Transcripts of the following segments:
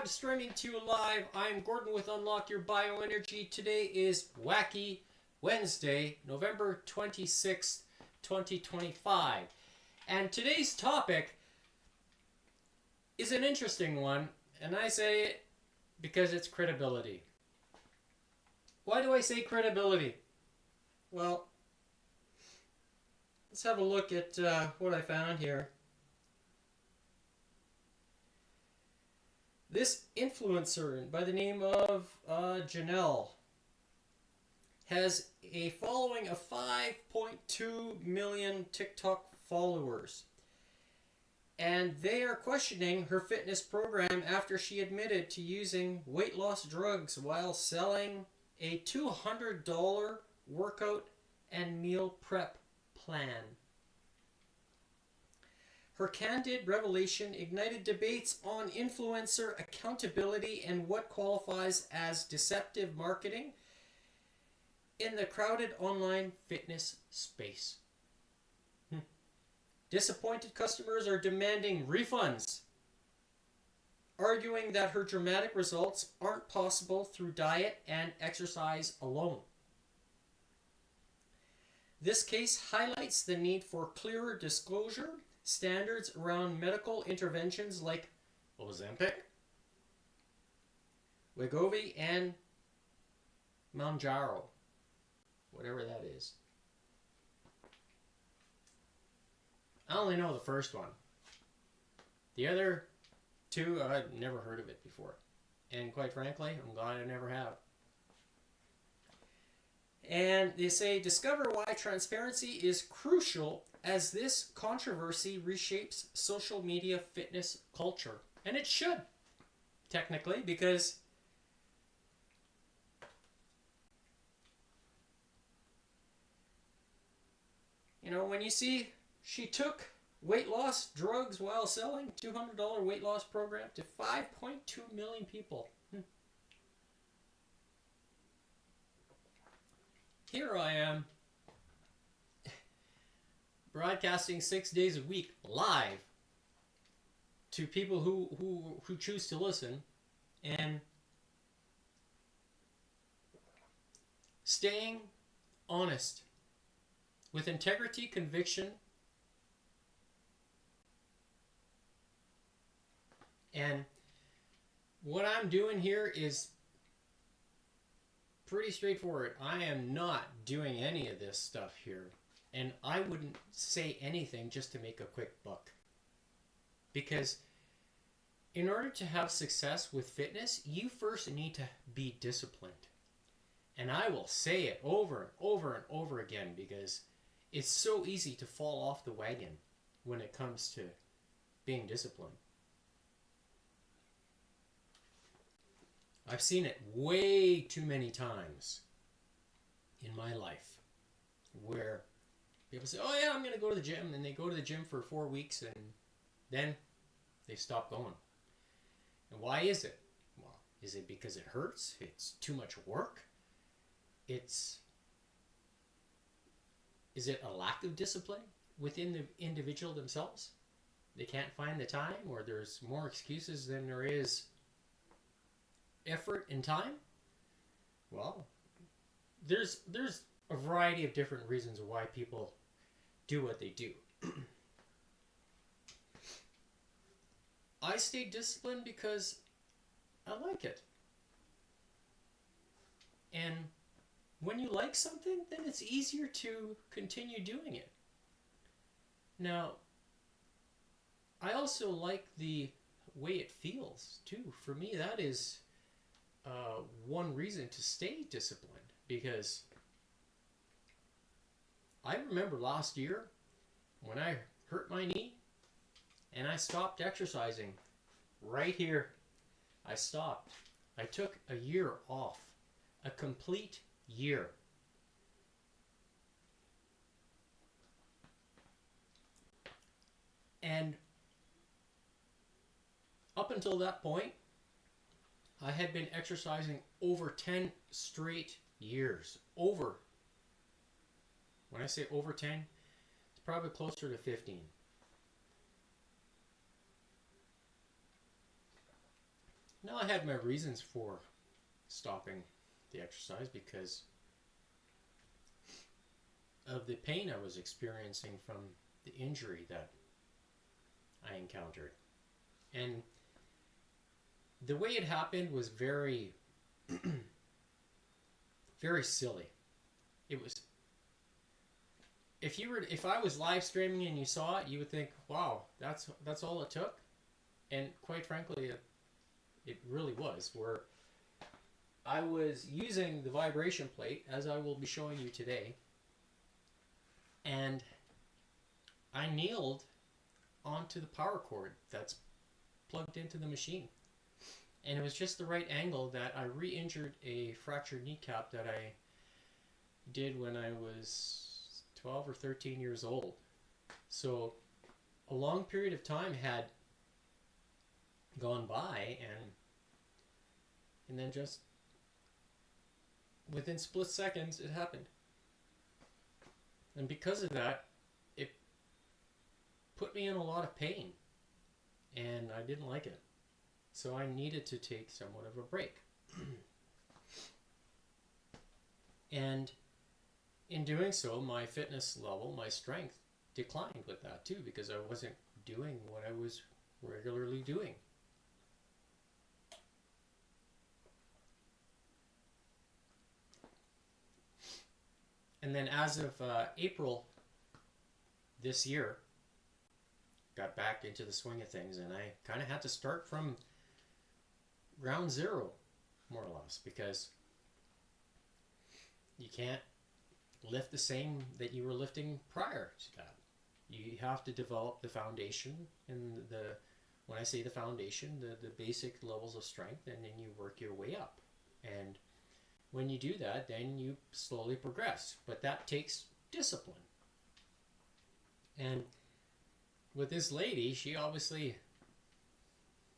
web, streaming to you live. I'm Gordon with Unlock Your Bioenergy. Today is Whacky Wednesday, November 26th, 2025. And today's topic is an interesting one, and I say it because it's credibility. Why do I say credibility? Well, let's have a look at what I found here. This influencer by the name of Janelle has a following of 5.2 million TikTok followers. And they are questioning her fitness program after she admitted to using weight loss drugs while selling a $200 workout and meal prep plan. Her candid revelation ignited debates on influencer accountability and what qualifies as deceptive marketing in the crowded online fitness space. Disappointed customers are demanding refunds, arguing that her dramatic results aren't possible through diet and exercise alone. This case highlights the need for clearer disclosure standards around medical interventions like Ozempic, Wegovy, and Mounjaro, whatever that is. I only know the first one. The other two, I've never heard of it before. And quite frankly, I'm glad I never have. And they say, discover why transparency is crucial as this controversy reshapes social media fitness culture. And it should, technically, because when you see she took weight loss drugs while selling $200 weight loss program to 5.2 million people. Here I am, broadcasting 6 days a week live to people who choose to listen, and staying honest with integrity, conviction, and what I'm doing here is pretty straightforward. I am not doing any of this stuff here. And I wouldn't say anything just to make a quick buck. Because in order to have success with fitness, you first need to be disciplined. And I will say it over and over and over again because it's so easy to fall off the wagon when it comes to being disciplined. I've seen it way too many times in my life where people say, oh yeah, I'm going to go to the gym, and they go to the gym for 4 weeks and then they stop going. And why is it? Well, is it because it hurts? It's too much work? Is it a lack of discipline within the individual themselves? They can't find the time, or there's more excuses than there is effort and time? Well, there's a variety of different reasons why people do what they do. I stay disciplined because I like it. And when you like something, then it's easier to continue doing it. Now, I also like the way it feels too. For me, that is one reason to stay disciplined, because I remember last year when I hurt my knee and I stopped exercising right here. I stopped. I took a year off, a complete year. And up until that point, I had been exercising over 10 straight years. Over. When I say over 10, it's probably closer to 15. Now, I had my reasons for stopping the exercise because of the pain I was experiencing from the injury that I encountered. And the way it happened was very, very silly. It was, if I was live streaming and you saw it, you would think, wow, that's all it took. And quite frankly, it really was, where I was using the vibration plate, as I will be showing you today, and I kneeled onto the power cord that's plugged into the machine. And it was just the right angle that I re-injured a fractured kneecap that I did when I was 12 or 13 years old. So a long period of time had gone by, and then just within split seconds it happened. And because of that, it put me in a lot of pain, and I didn't like it. So I needed to take somewhat of a break. And in doing so, my fitness level, my strength declined with that too, because I wasn't doing what I was regularly doing. And then as of April this year, got back into the swing of things, and I kind of had to start from ground zero, more or less, because you can't lift the same that you were lifting prior to that. You have to develop the foundation, and when I say the foundation, the basic levels of strength, and then you work your way up. And when you do that, then you slowly progress. But that takes discipline. And with this lady, she obviously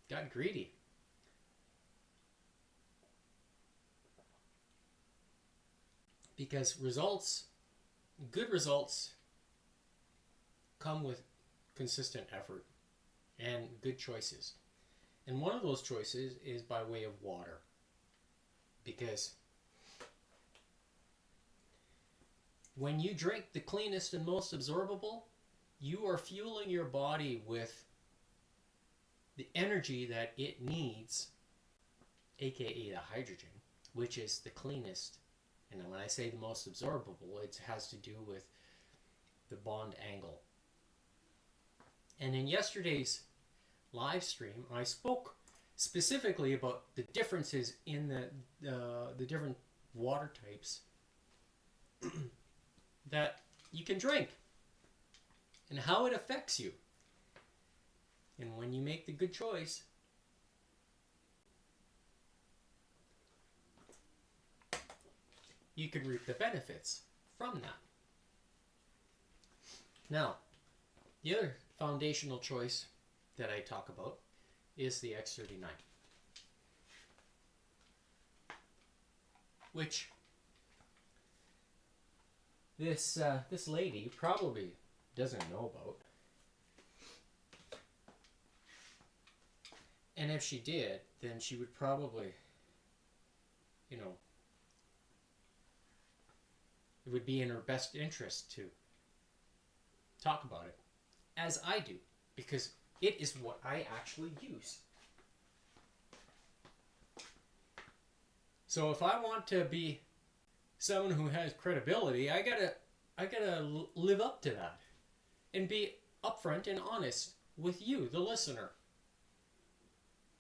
got greedy. Because good results come with consistent effort and good choices. And one of those choices is by way of water. Because when you drink the cleanest and most absorbable, you are fueling your body with the energy that it needs, aka the hydrogen, which is the cleanest. And when I say the most absorbable, it has to do with the bond angle. And in yesterday's live stream, I spoke specifically about the differences in the different water types that you can drink and how it affects you. And when you make the good choice, you can reap the benefits from that. Now, the other foundational choice that I talk about is the X39, which this lady probably doesn't know about. And if she did, then she would probably, it would be in her best interest to talk about it, as I do, because it is what I actually use. So if I want to be someone who has credibility, I gotta live up to that and be upfront and honest with you, the listener.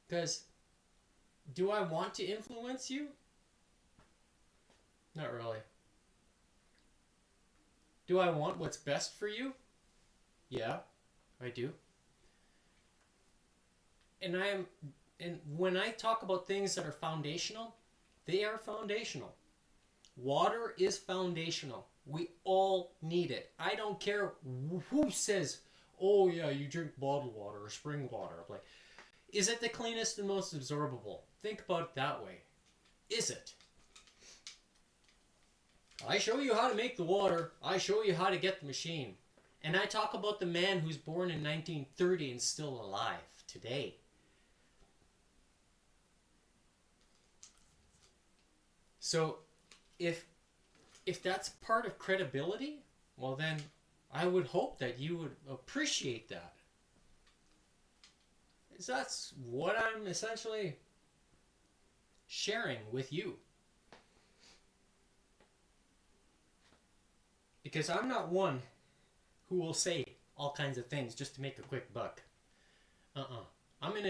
Because do I want to influence you? Not really. Do I want what's best for you? Yeah, I do. And when I talk about things that are foundational, they are foundational. Water is foundational. We all need it. I don't care who says, oh yeah, you drink bottled water or spring water. I'm like, is it the cleanest and most absorbable? Think about it that way. Is it? I show you how to make the water. I show you how to get the machine. And I talk about the man who's born in 1930 and still alive today. So if that's part of credibility, well then I would hope that you would appreciate that. Because that's what I'm essentially sharing with you. Because I'm not one who will say all kinds of things just to make a quick buck. I'm in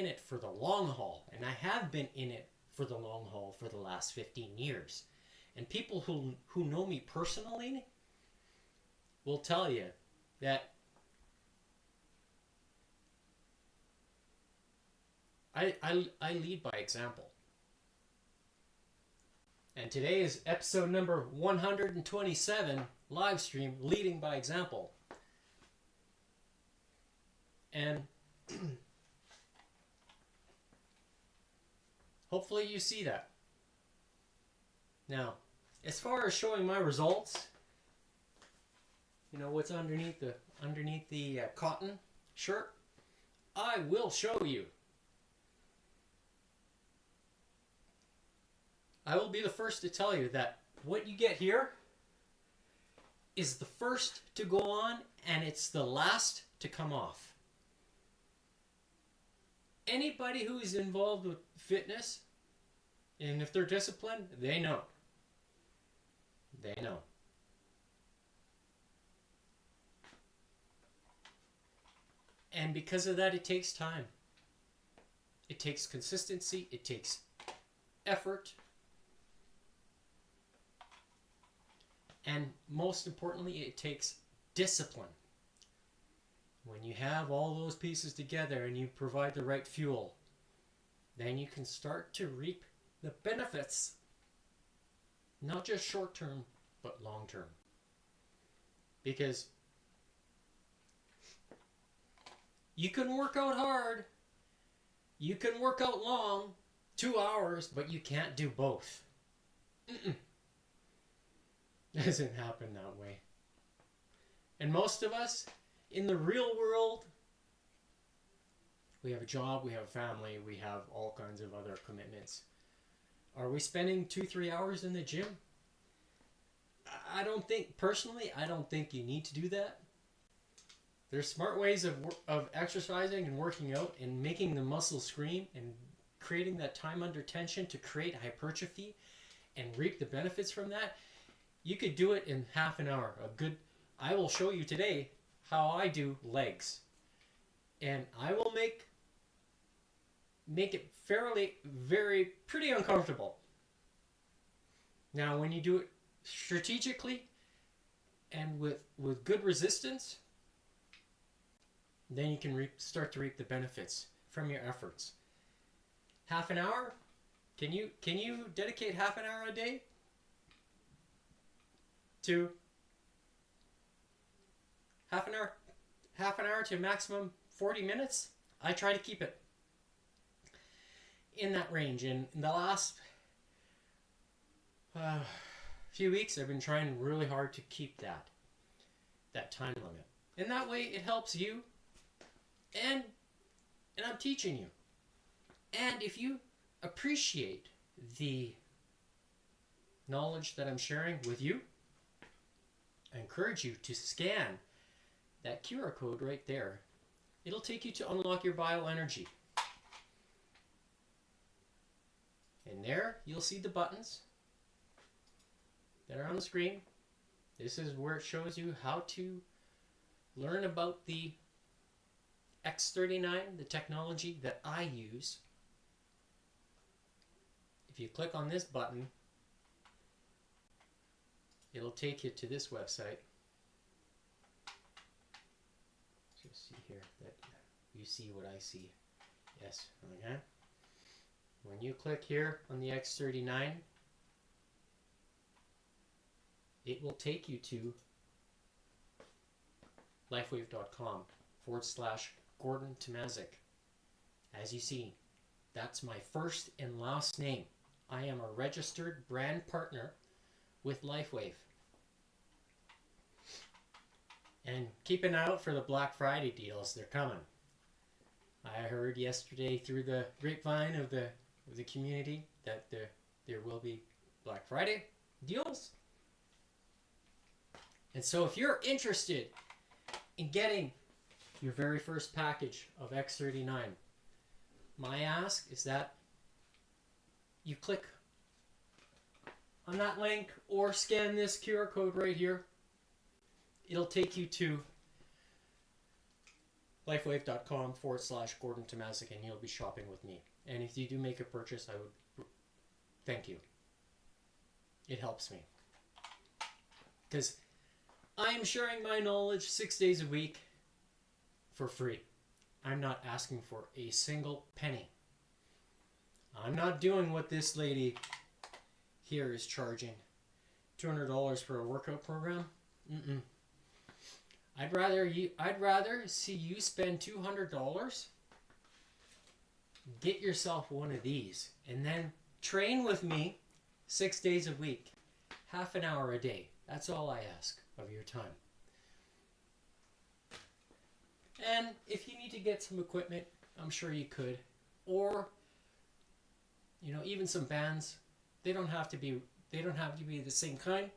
it for the long haul, and I have been in it for the long haul for the last 15 years. And people who know me personally will tell you that I lead by example. And today is episode number 127, live stream, Leading by Example. And hopefully you see that. Now, as far as showing my results, you know what's underneath the cotton shirt? I will show you. I will be the first to tell you that what you get here is the first to go on, and it's the last to come off. Anybody who is involved with fitness, and if they're disciplined, they know. They know. And because of that, it takes time. It takes consistency. It takes effort. And most importantly, it takes discipline. When you have all those pieces together and you provide the right fuel, then you can start to reap the benefits. Not just short term, but long term. Because you can work out hard, you can work out long, 2 hours, but you can't do both. Doesn't happen that way. And most of us, in the real world, we have a job, we have a family, we have all kinds of other commitments. Are we spending 2-3 hours in the gym? I don't think you need to do that. There's smart ways of exercising and working out and making the muscles scream and creating that time under tension to create hypertrophy and reap the benefits from that. You could do it in half an hour. I will show you today how I do legs. And I will make it pretty uncomfortable. Now, when you do it strategically and with good resistance, then you can start to reap the benefits from your efforts. Half an hour? Can you dedicate half an hour a day to half an hour to maximum 40 minutes? I try to keep it in that range. And in the last few weeks, I've been trying really hard to keep that time limit. And that way it helps you, and I'm teaching you. And if you appreciate the knowledge that I'm sharing with you, I encourage you to scan that QR code right there. It'll take you to unlock your bioenergy. And there you'll see the buttons that are on the screen. This is where it shows you how to learn about the X39, the technology that I use. If you click on this button, it'll take you to this website. Just see here that you see what I see. Yes, okay. When you click here on the X39, it will take you to lifewave.com/Gordon Tomazik. As you see, that's my first and last name. I am a registered brand partner with LifeWave. And keep an eye out for the Black Friday deals. They're coming. I heard yesterday through the grapevine of the community that there will be Black Friday deals. And so if you're interested in getting your very first package of X39, my ask is that you click on that link or scan this QR code right here. It'll take you to lifewave.com/Gordon Tomasic, and you'll be shopping with me. And if you do make a purchase, I would thank you. It helps me. Because I am sharing my knowledge 6 days a week for free. I'm not asking for a single penny. I'm not doing what this lady here is charging. $200 for a workout program? I'd rather see you spend $200, get yourself one of these, and then train with me 6 days a week, half an hour a day. That's all I ask of your time. And if you need to get some equipment, I'm sure you could. Or, you know, even some bands. They don't have to be the same kind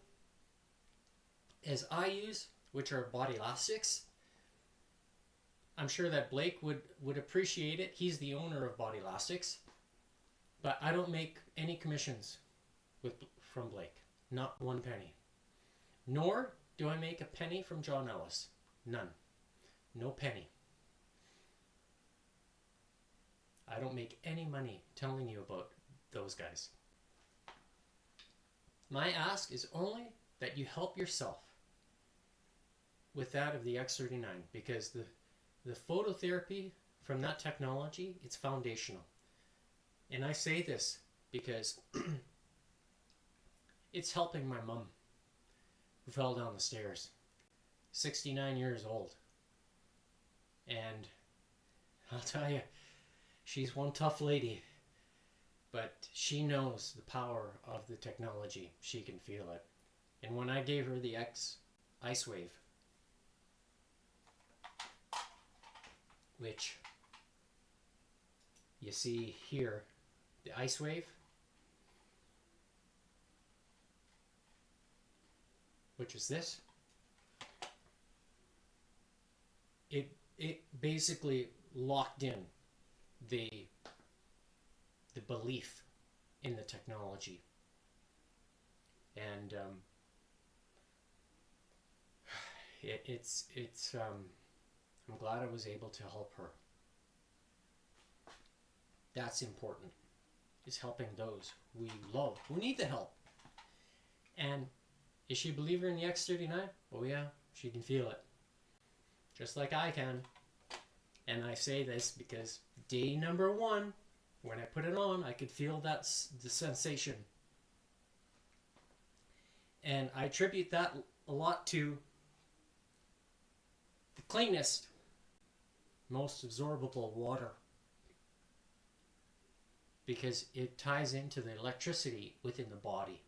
as I use, which are body elastics. I'm sure that Blake would appreciate it. He's the owner of Body Elastics. But I don't make any commissions from Blake. Not one penny. Nor do I make a penny from John Ellis. None. No penny. I don't make any money telling you about those guys. My ask is only that you help yourself with that of the X39, because the phototherapy from that technology, it's foundational. And I say this because it's helping my mom who fell down the stairs, 69 years old. And I'll tell you, she's one tough lady, but she knows the power of the technology. She can feel it. And when I gave her the Ice Wave, which you see here, the Ice Wave, which is this, it basically locked in the belief in the technology. And I'm glad I was able to help her. That's important, is helping those we love, who need the help. And is she a believer in the X39? Oh yeah, she can feel it. Just like I can. And I say this because day number 1, when I put it on, I could feel the sensation. And I attribute that a lot to the cleanest, most absorbable water, because it ties into the electricity within the body.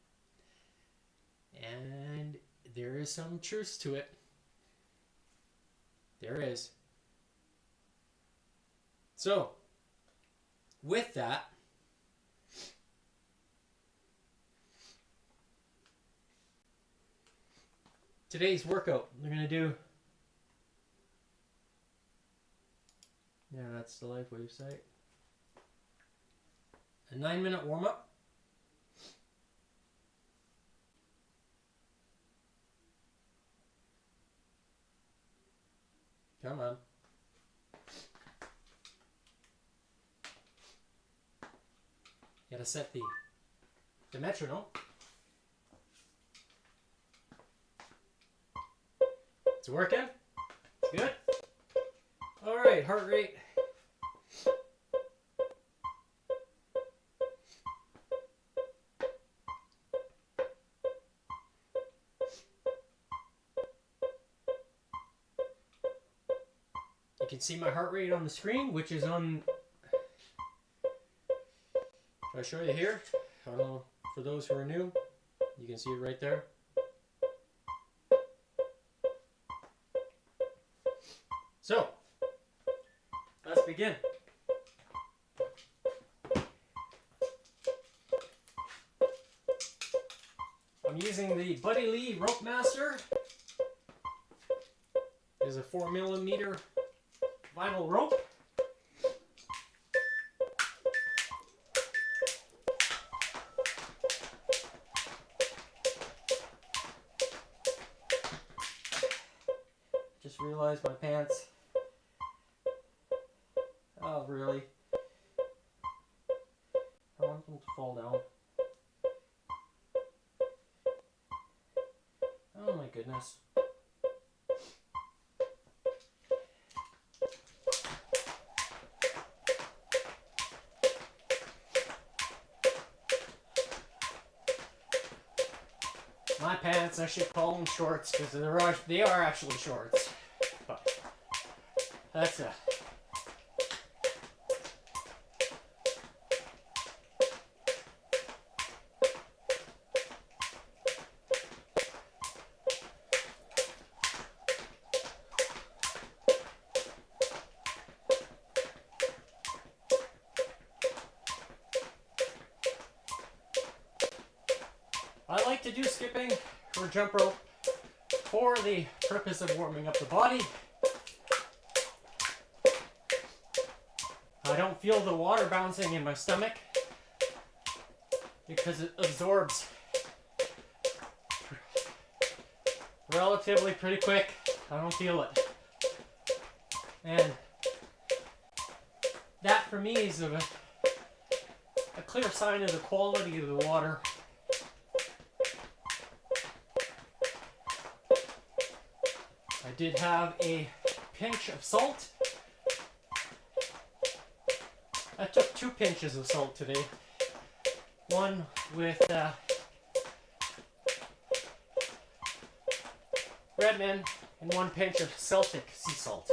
And there is some truth to it. There is. So, with that, today's workout, we're going to do, yeah, that's the LifeWave site, a 9-minute warm-up. Come on. Gotta set the metronome. It's working. It's good. All right, heart rate. You can see my heart rate on the screen, which is on. If I show you here, I don't know, for those who are new, you can see it right there. So, let's begin. I'm using the Buddy Lee Rope Master. It is a 4mm vinyl rope. Just realized my pants. Oh, really? I want them to fall down. Oh my goodness. My pants, I should call them shorts because they are actually shorts. But that's a... I like to do skipping or jump rope for the purpose of warming up the body. I don't feel the water bouncing in my stomach because it absorbs relatively pretty quick. I don't feel it. And that for me is a clear sign of the quality of the water. I did have a pinch of salt. I took 2 pinches of salt today. One with Redmond and 1 pinch of Celtic sea salt.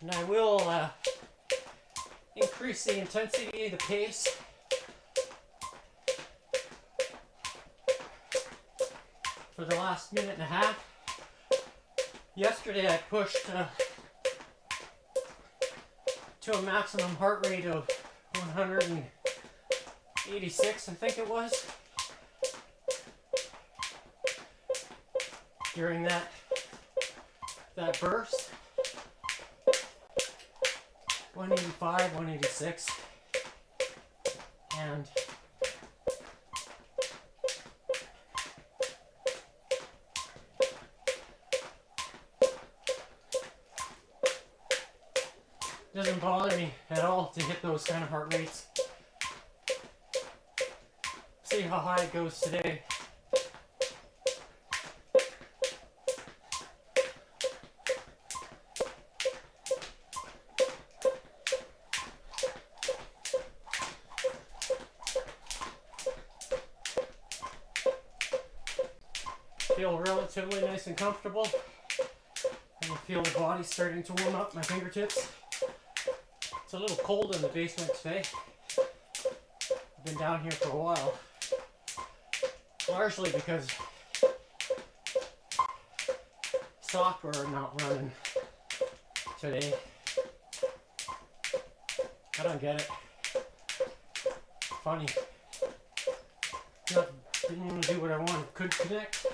And I will increase the intensity, the pace. For the last minute and a half. Yesterday I pushed to a maximum heart rate of 186, I think it was, during that burst. 185, 186, and it doesn't bother me at all to hit those kind of heart rates. See how high it goes today. Feel relatively nice and comfortable. And I feel the body starting to warm up, my fingertips. It's a little cold in the basement today. I've been down here for a while. Largely because soccer are not running today. I don't get it. Funny. Didn't even do what I wanted. Couldn't connect.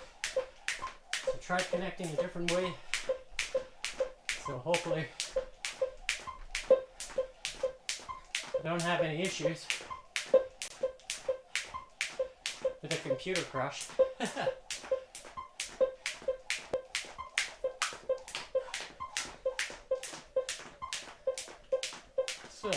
So tried connecting a different way. So hopefully I don't have any issues with a computer crash. So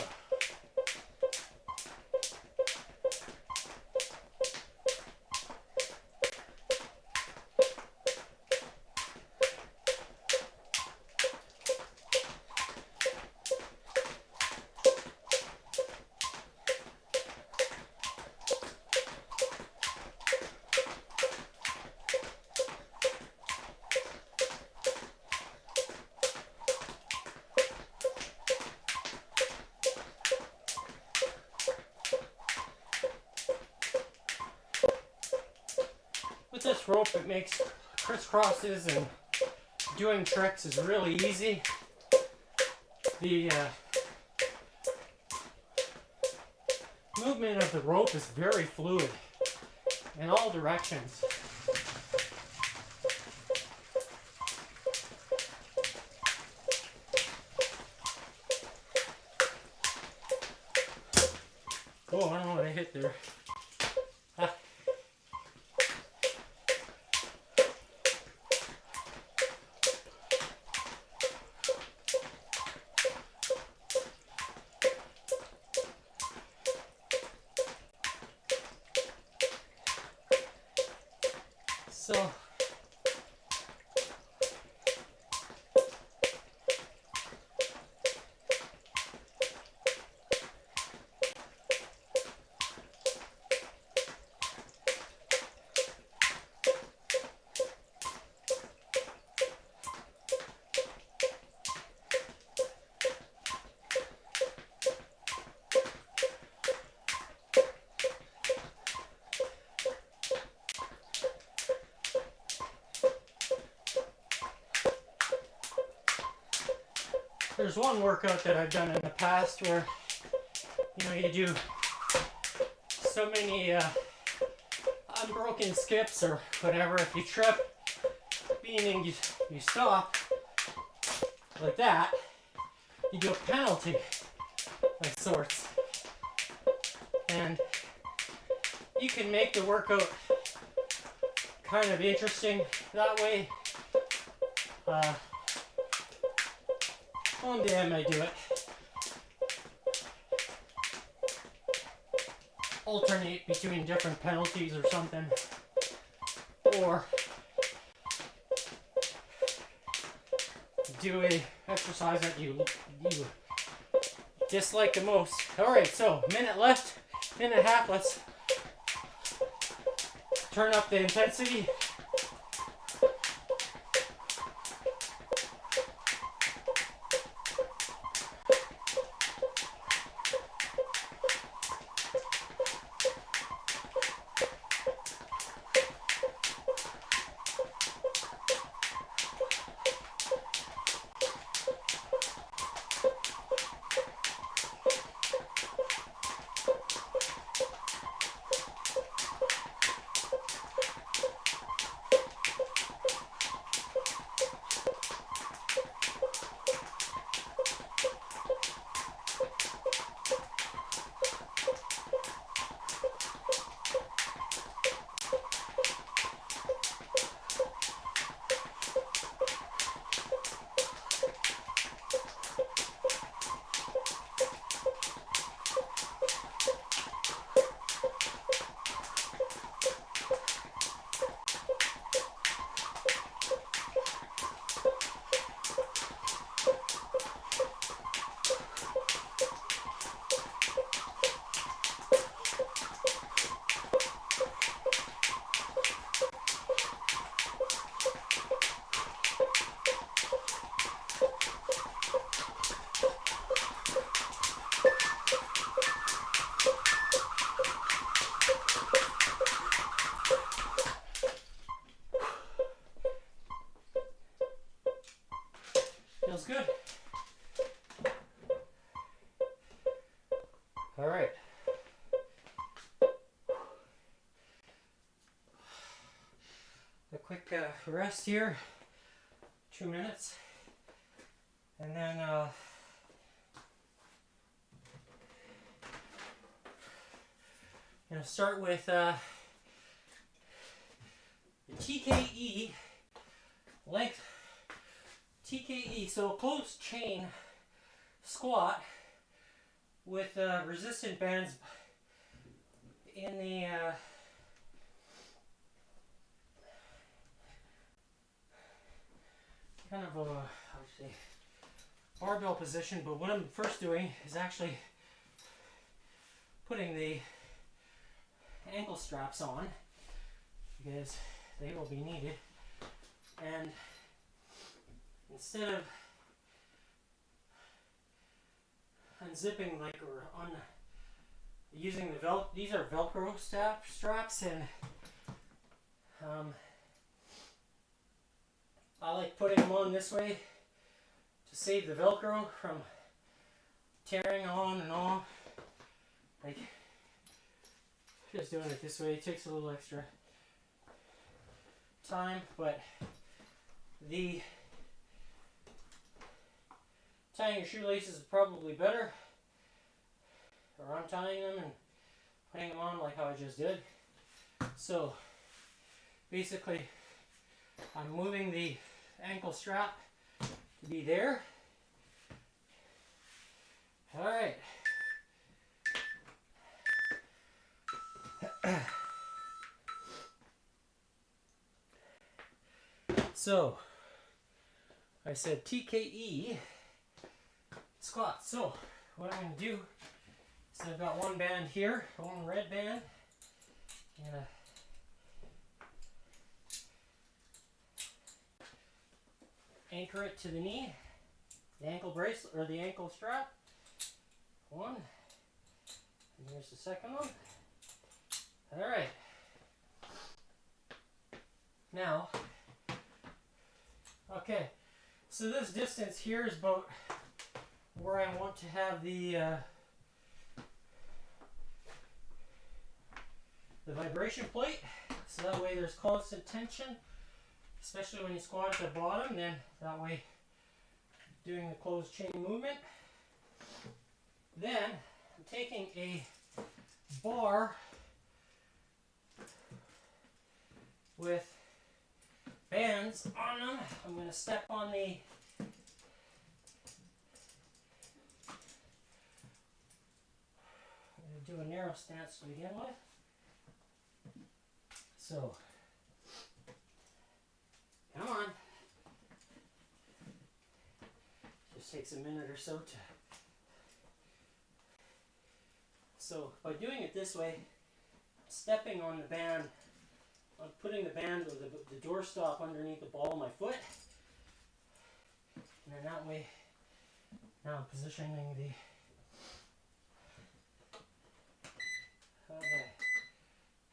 rope, it makes crisscrosses and doing tricks is really easy. The movement of the rope is very fluid in all directions. Oh, I don't know what I hit there. Ah. So there's one workout that I've done in the past where, you know, you do so many unbroken skips or whatever. If you trip, meaning you stop like that, you do a penalty of sorts. And you can make the workout kind of interesting that way. One day I may do it. Alternate between different penalties or something. Or do a exercise that you dislike the most. Alright, so minute left, minute and a half. Let's turn up the intensity. Feels good. All right. A quick rest here, 2 minutes, and then start with the TKE length. TKE, so closed chain squat with resistant bands in the kind of a, how would you say, barbell position. But what I'm first doing is actually putting the ankle straps on because they will be needed, and instead of unzipping using the these are Velcro straps, and I like putting them on this way to save the Velcro from tearing on and off. Like, just doing it this way takes a little extra time, but the tying your shoelaces is probably better, or untying them and putting them on like how I just did. So basically I'm moving the ankle strap to be there. Alright. So I said TKE squats. So what I'm going to do is I've got one band here, one red band. I'm going to anchor it to the knee, the ankle bracelet or the ankle strap. One, and here's the second one. All right. Now, okay, so this distance here is about where I want to have the vibration plate, so that way there's constant tension, especially when you squat at the bottom. Then that way, doing the closed chain movement. Then I'm taking a bar with bands on them. I'm going to step on the do a narrow stance to begin with. So, come on. Just takes a minute or so to. So, by doing it this way, stepping on the band, I'm putting the band or the door stop underneath the ball of my foot. And then that way, now I'm positioning the. Okay.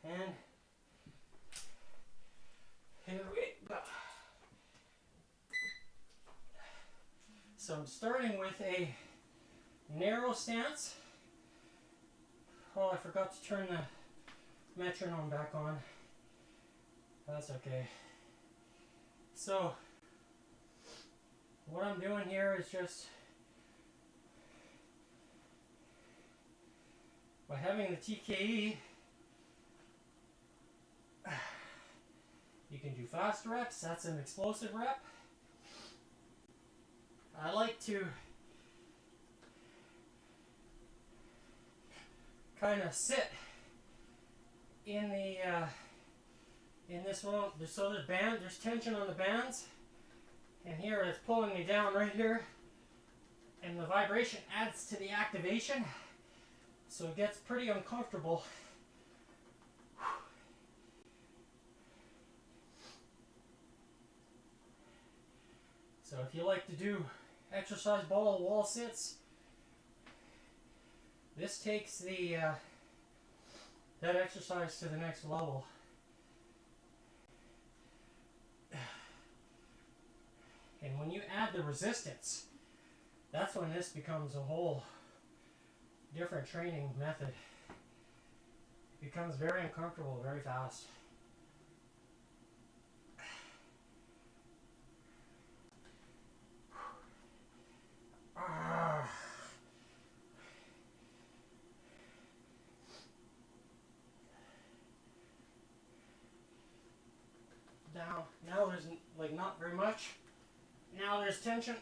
And here we go. So I'm starting with a narrow stance. Oh, I forgot to turn the metronome back on. That's okay. So what I'm doing here is just by having the TKE, you can do fast reps. That's an explosive rep. I like to kind of sit in the in this one. So there's tension on the bands, and here it's pulling me down right here, and the vibration adds to the activation, so it gets pretty uncomfortable. So if you like to do exercise ball wall sits, this takes the that exercise to the next level. And when you add the resistance, that's when this becomes a whole different training method. It becomes very uncomfortable very fast. Now there's like not very much. Now there's tension.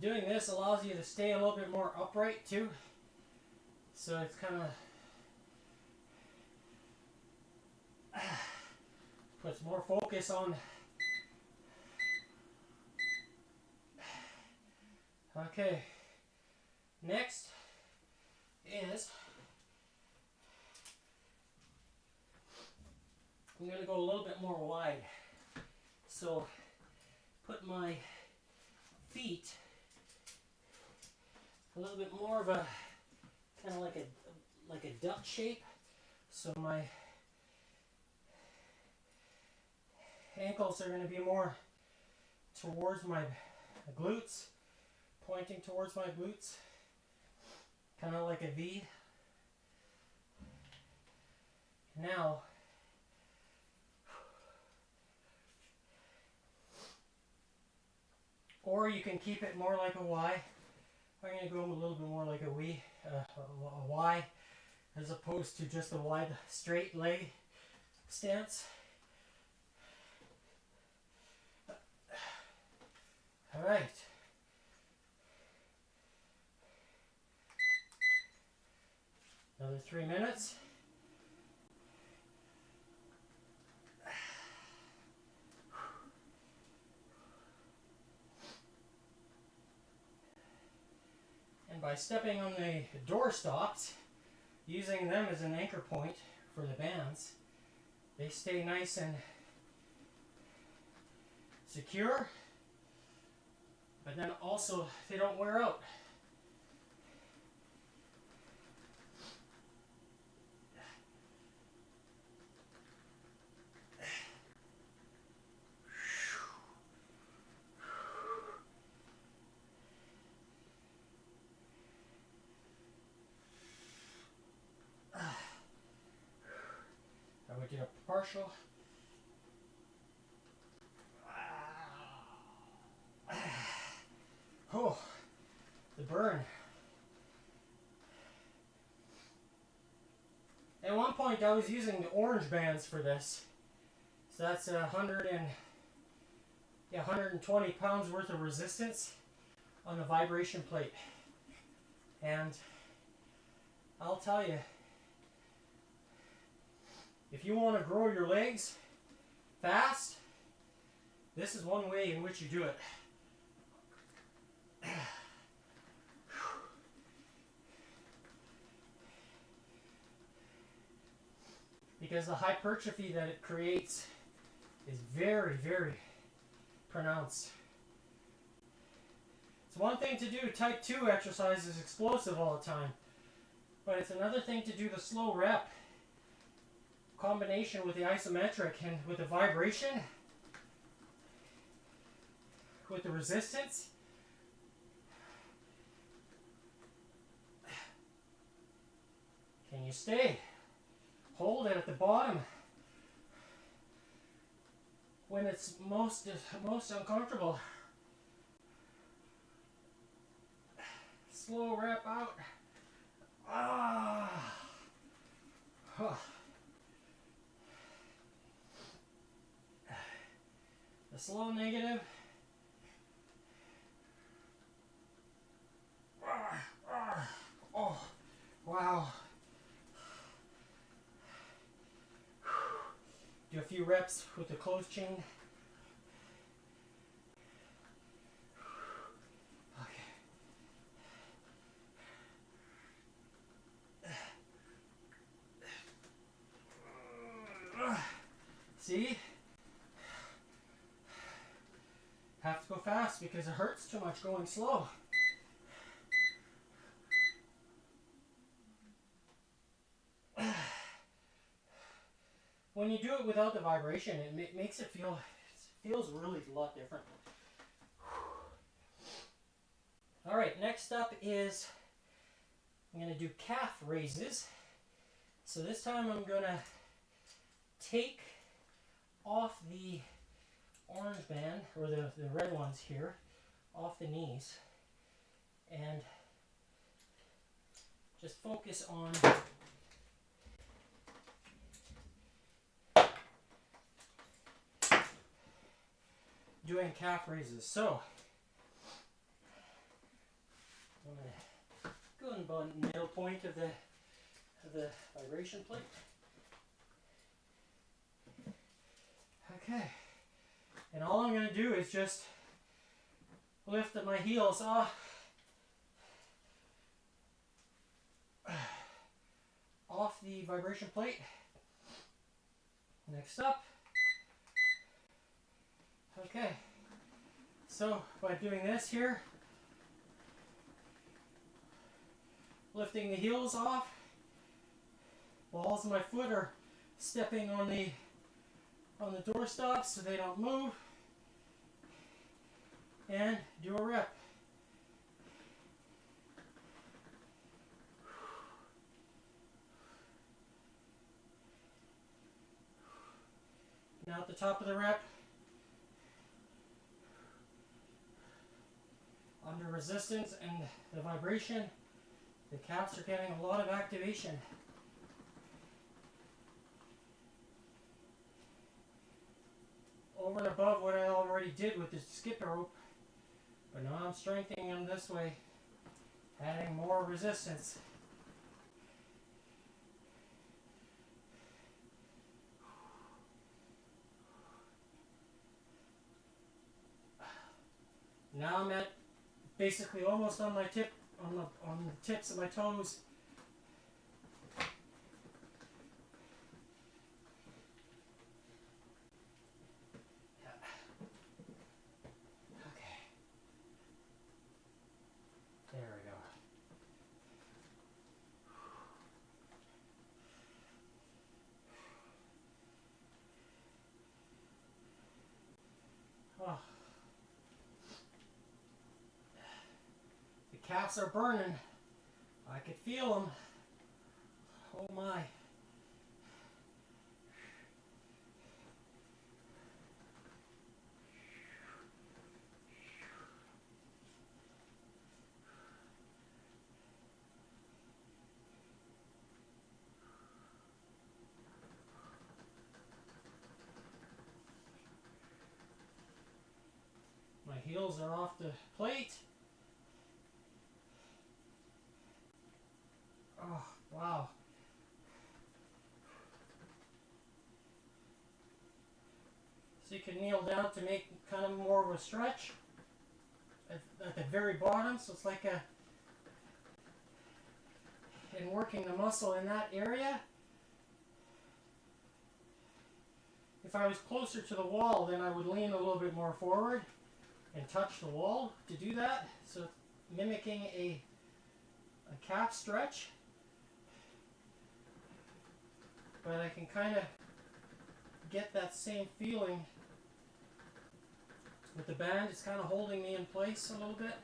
doing this allows you to stay a little bit more upright too. So it's kind of puts more focus on. Okay, next is I'm going to go a little bit more wide. So put my feet a little bit more of a kind of like a duck shape. So my ankles are going to be more towards my glutes, pointing towards my glutes, kind of like a V. Now, or you can keep it more like a Y. I'm going to go a little bit more like a Y, as opposed to just a wide straight leg stance. All right. Another 3 minutes. And by stepping on the door stops, using them as an anchor point for the bands, they stay nice and secure, but then also they don't wear out. I would get a partial. Oh, the burn. At one point I was using the orange bands for this. So that's 120 pounds worth of resistance on the vibration plate. And I'll tell you, if you want to grow your legs fast, this is one way in which you do it. Because the hypertrophy that it creates is very, very pronounced. It's one thing to do type 2 exercises explosive all the time, but it's another thing to do the slow rep combination with the isometric and with the vibration, with the resistance. Can you stay? Hold it at the bottom when it's most uncomfortable. Slow rep out. Ah. Huh. The slow negative. Oh, wow. Do a few reps with the closed chain. Okay. See? Have to go fast because it hurts too much going slow. When you do it without the vibration, it makes it feels really a lot different. All right, next up is I'm going to do calf raises. So this time I'm going to take off the orange band, or the red ones here, off the knees, and just focus on doing calf raises. So about the middle point of the vibration plate. Okay, and all I'm going to do is just lift my heels off the vibration plate. Next up. Okay, so by doing this here, lifting the heels off, balls of my foot are stepping on the doorstops so they don't move, and do a rep. Now at the top of the rep, under resistance and the vibration, the calves are getting a lot of activation. Over and above what I already did with the skip rope, but now I'm strengthening them this way, adding more resistance. Now I'm at basically almost on my tip, on the tips of my toes. Okay. There we go. Oh. The calves are burning. I could feel them. Oh my. My heels are off the plate. Oh, wow. So you can kneel down to make kind of more of a stretch at the very bottom. So it's like and working the muscle in that area. If I was closer to the wall, then I would lean a little bit more forward and touch the wall to do that. So mimicking a calf stretch. But I can kind of get that same feeling with the band. It's kind of holding me in place a little bit.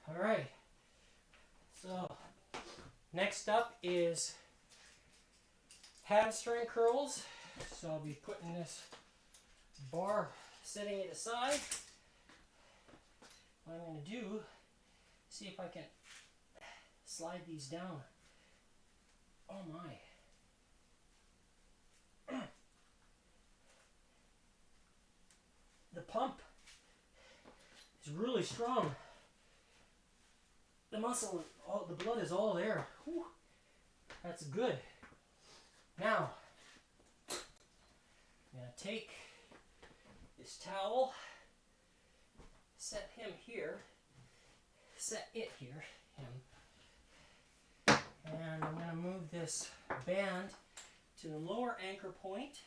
All right. So next up is hamstring curls. So I'll be putting this bar, setting it aside. What I'm going to do, see if I can slide these down. Oh my. The pump is really strong. The muscle, the blood is all there. Whew. That's good. Now, I'm going to take this towel, set him here, set it here, him. And I'm going to move this band to the lower anchor point.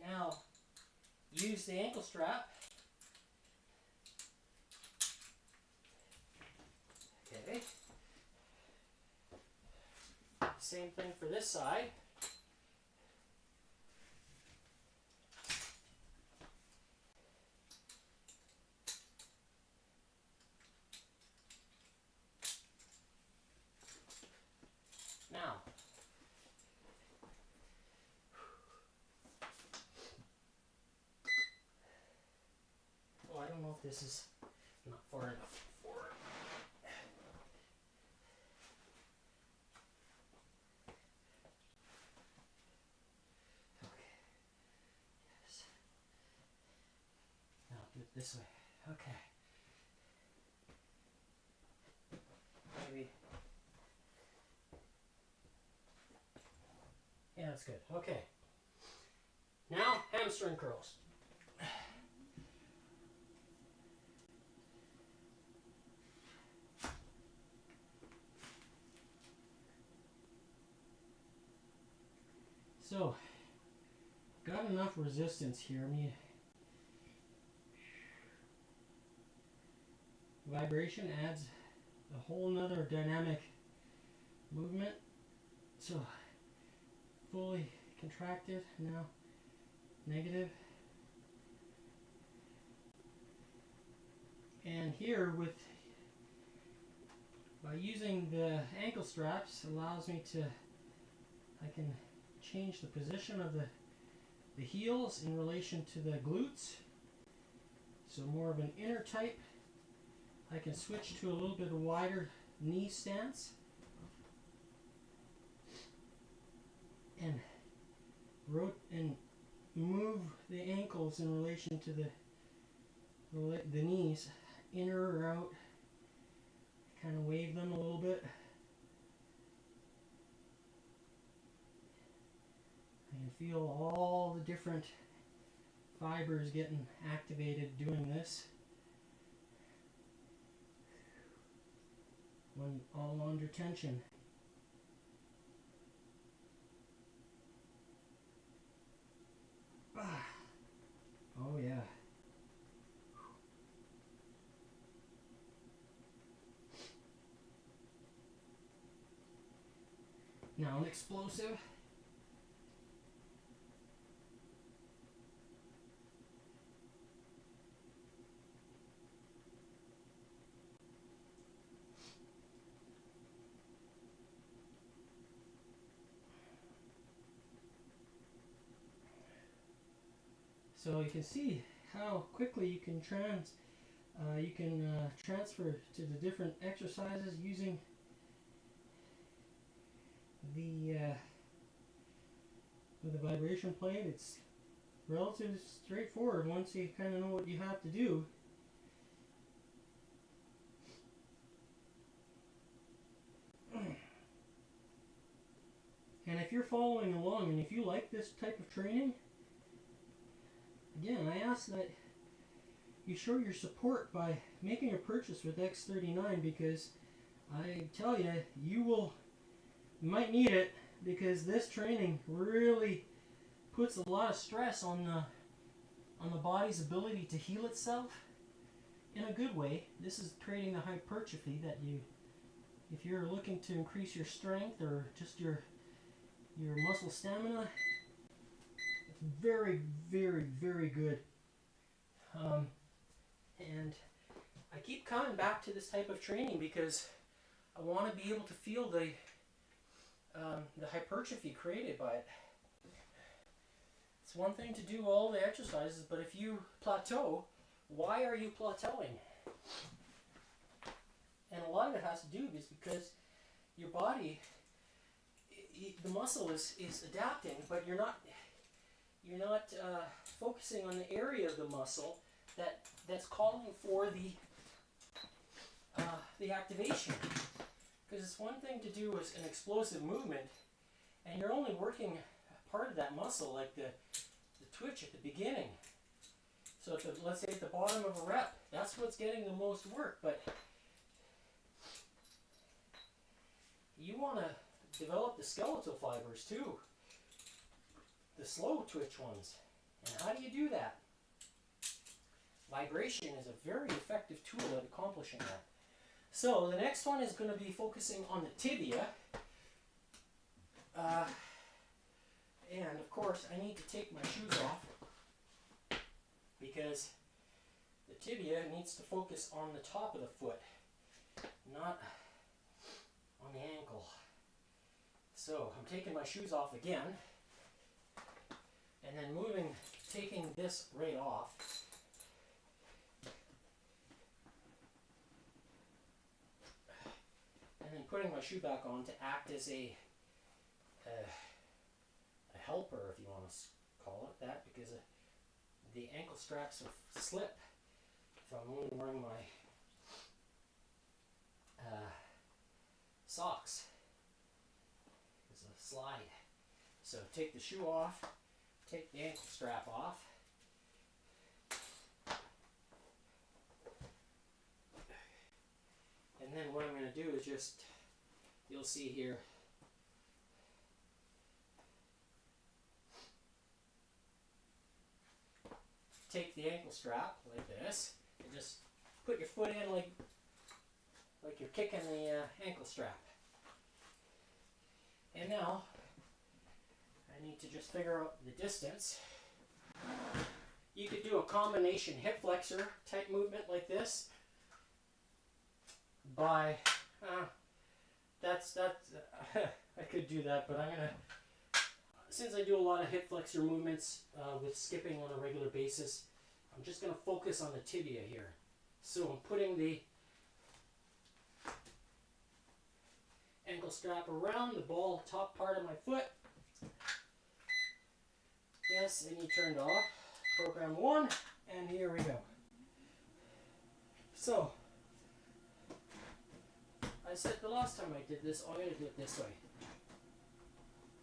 Now, use the ankle strap. Okay. Same thing for this side. Now, oh, I don't know if this is not far enough forward. This way. Okay. Maybe. Yeah, that's good. Okay. Now, hamstring curls. So, got enough resistance here. Vibration adds a whole nother dynamic movement. So, fully contracted, now negative. And here by using the ankle straps allows me to, I can change the position of the heels in relation to the glutes. So more of an inner type. I can switch to a little bit wider knee stance. And move the ankles in relation to the knees, inner or out. Kind of wave them a little bit. I can feel all the different fibers getting activated doing this. When all under tension. Oh yeah. Now an explosive. So you can see how quickly you can transfer to the different exercises using with the vibration plate. It's relatively straightforward once you kind of know what you have to do. And if you're following along and if you like this type of training, again, I ask that you show your support by making a purchase with X39, because I tell you, you might need it, because this training really puts a lot of stress on the body's ability to heal itself in a good way. This is creating the hypertrophy that if you're looking to increase your strength or just your muscle stamina, it's very, very, very good. And I keep coming back to this type of training because I want to be able to feel the hypertrophy created by it. It's one thing to do all the exercises, but if you plateau, why are you plateauing? And a lot of it has to do is because your body, the muscle is adapting, but you're not focusing on the area of the muscle that's calling for the activation. Because it's one thing to do an explosive movement, and you're only working part of that muscle, like the twitch at the beginning. So let's say at the bottom of a rep, that's what's getting the most work. But you want to develop the skeletal fibers too, the slow twitch ones. And how do you do that? Vibration is a very effective tool at accomplishing that. So the next one is going to be focusing on the tibia. And of course I need to take my shoes off because the tibia needs to focus on the top of the foot, not on the ankle. So I'm taking my shoes off again and then taking this right off. And then putting my shoe back on to act as a helper, if you want to call it that, because the ankle straps will slip I'm only wearing my socks. It's a slide. So take the shoe off, take the ankle strap off. And then what I'm going to do is just, you'll see here, take the ankle strap like this, and just put your foot in like you're kicking the ankle strap. And now, I need to just figure out the distance. You could do a combination hip flexor type movement like this. By, I could do that, but I'm gonna, since I do a lot of hip flexor movements with skipping on a regular basis, I'm just gonna focus on the tibia here. So I'm putting the ankle strap around the ball top part of my foot. Yes, and you turned off. Program 1, and here we go. So, I said the last time I did this, I'm going to do it this way.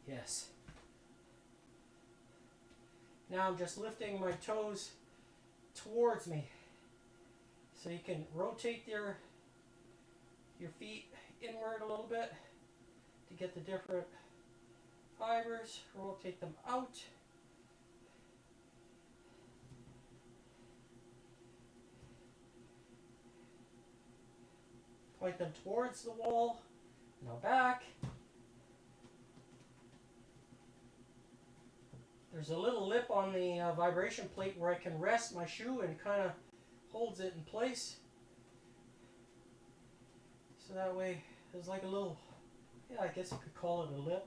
Yes. Now I'm just lifting my toes towards me. So you can rotate your feet inward a little bit to get the different fibers, rotate them out. Point them towards the wall, now back. There's a little lip on the vibration plate where I can rest my shoe and kind of holds it in place. So that way there's like a little, yeah, I guess you could call it a lip.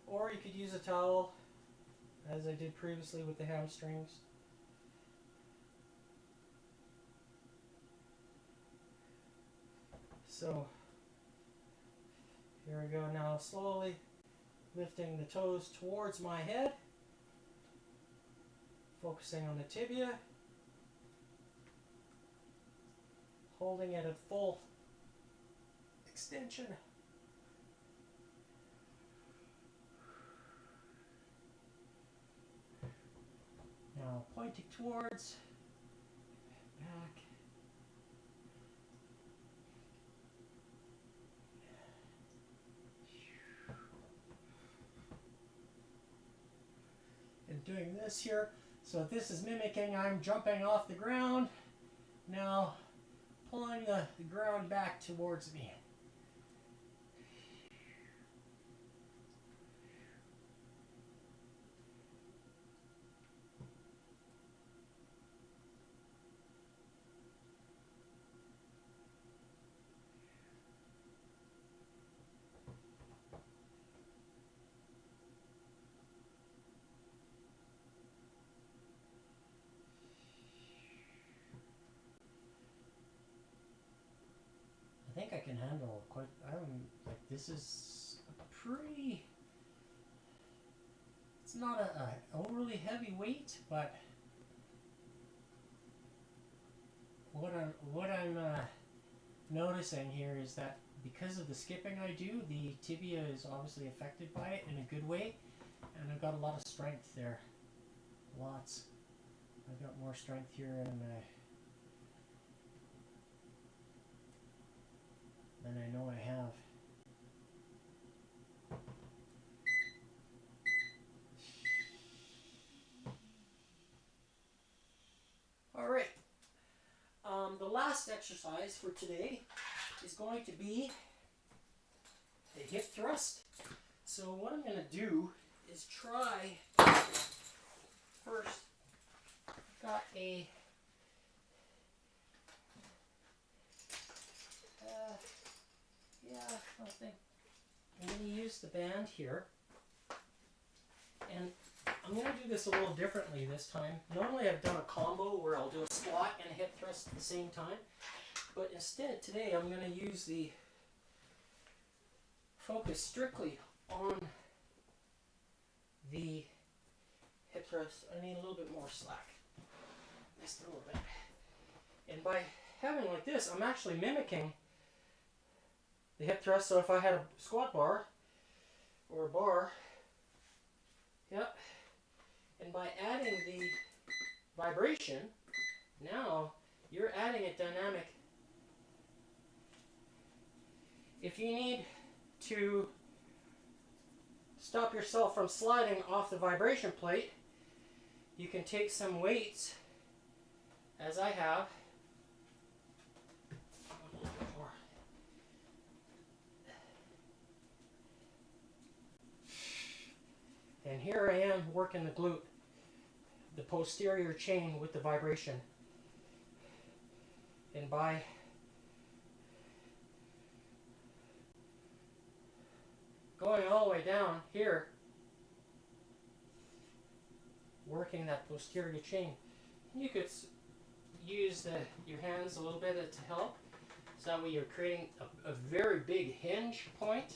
Or you could use a towel, as I did previously with the hamstrings. So, here we go now, slowly lifting the toes towards my head, focusing on the tibia, holding it at full extension. Now pointing towards, back. And doing this here, so this is mimicking, I'm jumping off the ground, now pulling the ground back towards me. I think I can handle quite, like this is a pretty, it's not a overly heavy weight, but what I'm noticing here is that because of the skipping I do, the tibia is obviously affected by it in a good way, and I've got a lot of strength there, lots. I've got more strength here than I know I have. All right. The last exercise for today is going to be a hip thrust. So what I'm going to do is try first. Got a nothing. I'm going to use the band here, and I'm going to do this a little differently this time. Normally I've done a combo where I'll do a squat and a hip thrust at the same time, but instead today I'm going to use the focus strictly on the hip thrust. I need a little bit more slack. just a little bit. And by having like this, I'm actually mimicking the hip thrust. So if I had a squat bar or a bar, yep, and by adding the vibration, now you're adding a dynamic. If you need to stop yourself from sliding off the vibration plate, you can take some weights, as I have. And here I am working the glute, the posterior chain with the vibration. And by going all the way down here, working that posterior chain, you could use your hands a little bit to help. So that way you're creating a very big hinge point.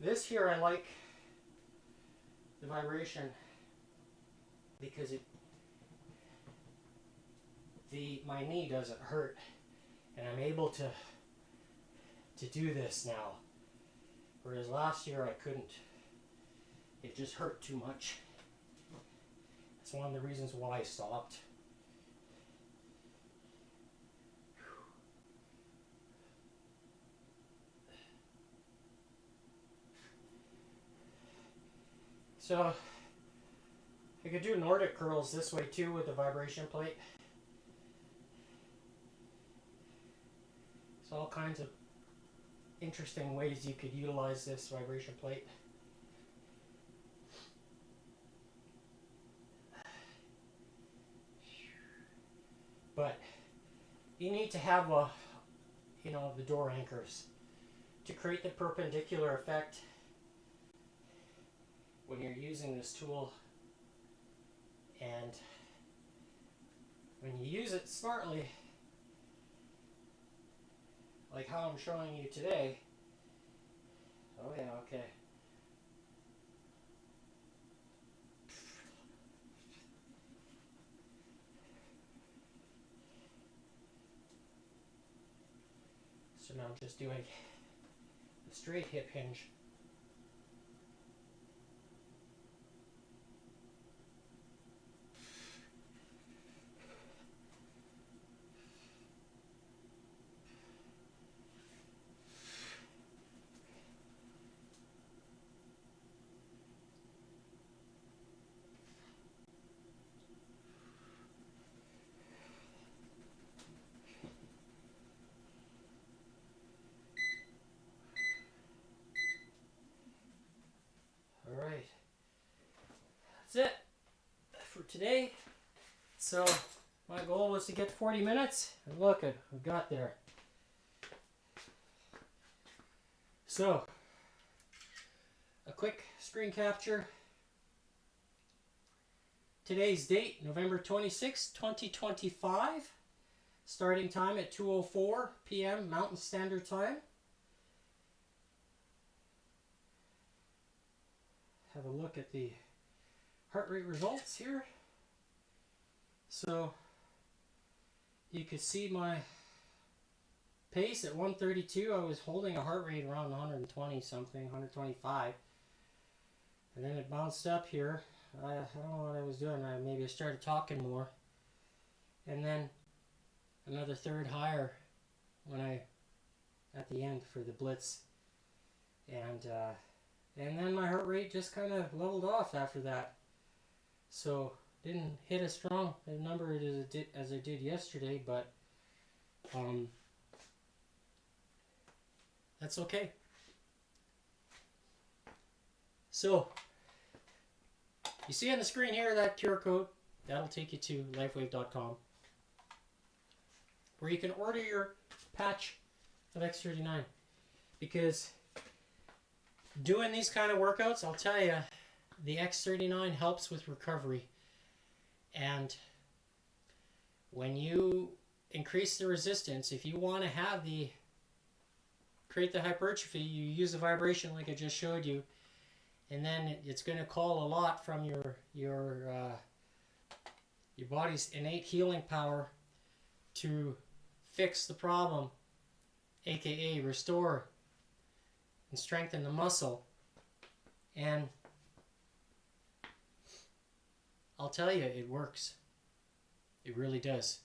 This here I like the vibration because my knee doesn't hurt, and I'm able to do this now. Whereas last year I couldn't. It just hurt too much. That's one of the reasons why I stopped. So I could do Nordic curls this way too with the vibration plate. There's all kinds of interesting ways you could utilize this vibration plate. But you need to have the door anchors to create the perpendicular effect when you're using this tool. And when you use it smartly, like how I'm showing you today. Oh yeah, okay. So now I'm just doing a straight hip hinge. Alright, that's it for today. So my goal was to get 40 minutes, and look, we got there. So, a quick screen capture. Today's date, November 26, 2025. Starting time at 2:04 p.m. Mountain Standard Time. Have a look at the heart rate results here. So you could see my pace at 132. I was holding a heart rate around 120 something, 125. And then it bounced up here. I don't know what I was doing. Maybe I started talking more. And then another third higher at the end for the blitz. And then my heart rate just kind of leveled off after that. So didn't hit as strong a number as I did yesterday, but that's okay. So you see on the screen here that QR code. That'll take you to lifewave.com, where you can order your patch of X39. Because doing these kind of workouts, I'll tell you, the X39 helps with recovery. And when you increase the resistance, if you want to have the create the hypertrophy, you use the vibration like I just showed you, and then it's going to call a lot from your body's innate healing power to fix the problem, aka restore and strengthen the muscle. And I'll tell you, it works. It really does.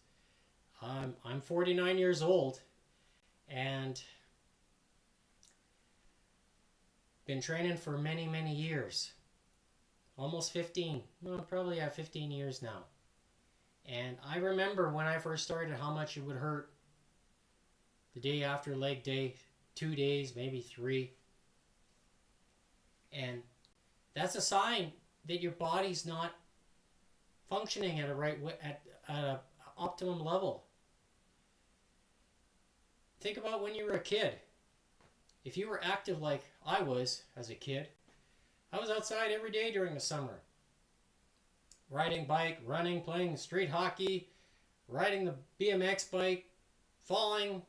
I'm 49 years old and been training for many, many years. Almost 15. Well, probably have 15 years now. And I remember when I first started how much it would hurt the day after leg day, 2 days, maybe 3. And that's a sign that your body's not functioning at a optimum level. Think about when you were a kid. If you were active like I was as a kid, I was outside every day during the summer. Riding bike, running, playing street hockey, riding the BMX bike, falling,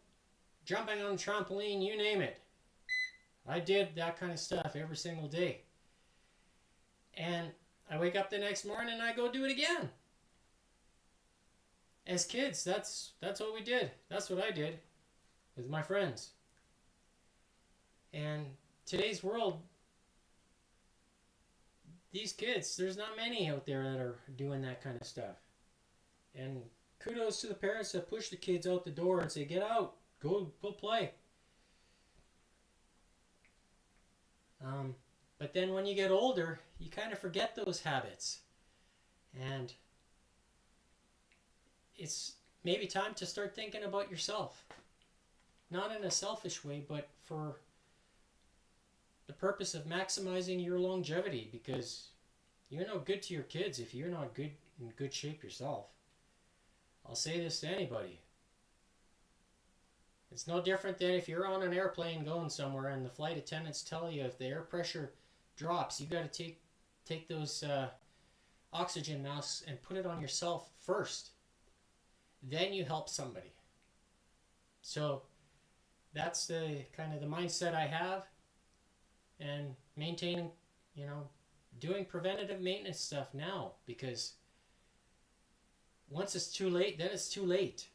jumping on the trampoline, you name it. I did that kind of stuff every single day. And I wake up the next morning and I go do it again. As kids, that's what we did. That's what I did with my friends. And today's world, these kids, there's not many out there that are doing that kind of stuff. And kudos to the parents that push the kids out the door and say, get out, go play. But then when you get older, you kind of forget those habits. And it's maybe time to start thinking about yourself. Not in a selfish way, but for the purpose of maximizing your longevity, because you're no good to your kids if you're not in good shape yourself. I'll say this to anybody. It's no different than if you're on an airplane going somewhere and the flight attendants tell you if the air pressure drops, you got to take those oxygen masks and put it on yourself first. Then you help somebody. So that's the kind of the mindset I have, and maintaining, doing preventative maintenance stuff now, because once it's too late, then it's too late.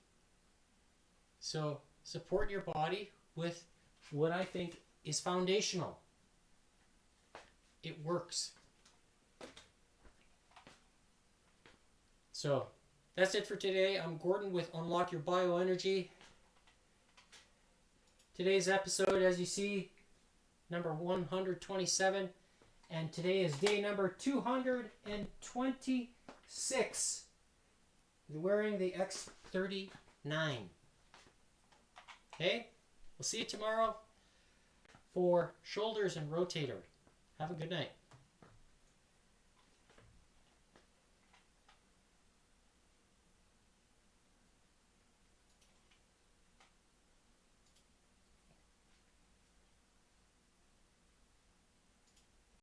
So support your body with what I think is foundational. It works. So that's it for today. I'm Gordon with Unlock Your Bioenergy. Today's episode, as you see, number 127, and today is day number 226. Wearing the X39. Okay? We'll see you tomorrow for shoulders and rotator. Have a good night.